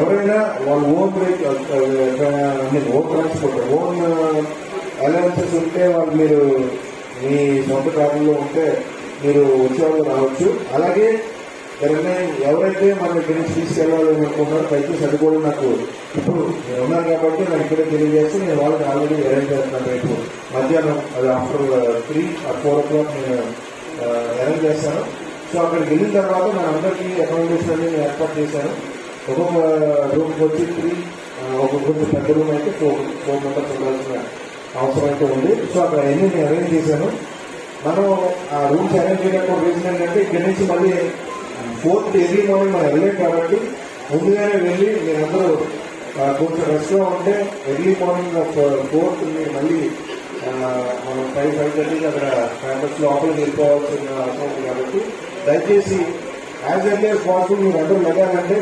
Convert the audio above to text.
ఎవరైనా వాళ్ళ own own transport own allowances ఉంటే వాళ్ళు మీరు మీ సొంత కార్లలో ఉంటే మీరు వచ్చేవాళ్ళు రావచ్చు. అలాగే ఎవరైతే మనం ఇక్కడి నుంచి తీసుకెళ్ళాలని అనుకుంటున్నారో దయచేసి అది కూడా నాకు ఇప్పుడు నేను ఉన్నాను కాబట్టి నాకు ఇక్కడే తెలియజేస్తే నేను వాళ్ళకి ఆల్రెడీ అరేంజ్ చేస్తున్నాను. రేపు మధ్యాహ్నం అది ఆఫ్టర్ 3 or 4 o'clock నేను అరేంజ్ చేస్తాను. సో అక్కడికి వెళ్ళిన తర్వాత మన అందరికీ అకామిడేషన్ అనేది ఏర్పాటు చేశాను. ఒక్కొక్క రూమ్కి వచ్చి 3, ఒక్కొక్క పెద్ద రూమ్ అయితే 4 మెంబర్స్ ఉండాల్సిన అవసరం అయితే ఉంది. సో అక్కడ అన్ని నేను అరేంజ్ చేశాను. మనం ఆ రూమ్స్ అరేంజ్ చేయడానికి రీజన్ ఏంటంటే ఇక్కడి నుంచి మళ్ళీ 4th ఎర్లీ మార్నింగ్ మనం వెళ్ళాం కాబట్టి ముందుగానే వెళ్ళి మీరందరూ కొంచెం రెస్ట్గా ఉంటే ఎర్లీ మార్నింగ్ 4th మీరు మళ్ళీ మనం 5:30 అక్కడ క్యాంపస్ లోపలికి వెళ్ళిపోవాల్సిన అవసరం ఉంది. కాబట్టి దయచేసి యాజ్ ఎర్లీ యాజ్ పాసిబుల్ మీరు అందరూ లెగాలంటే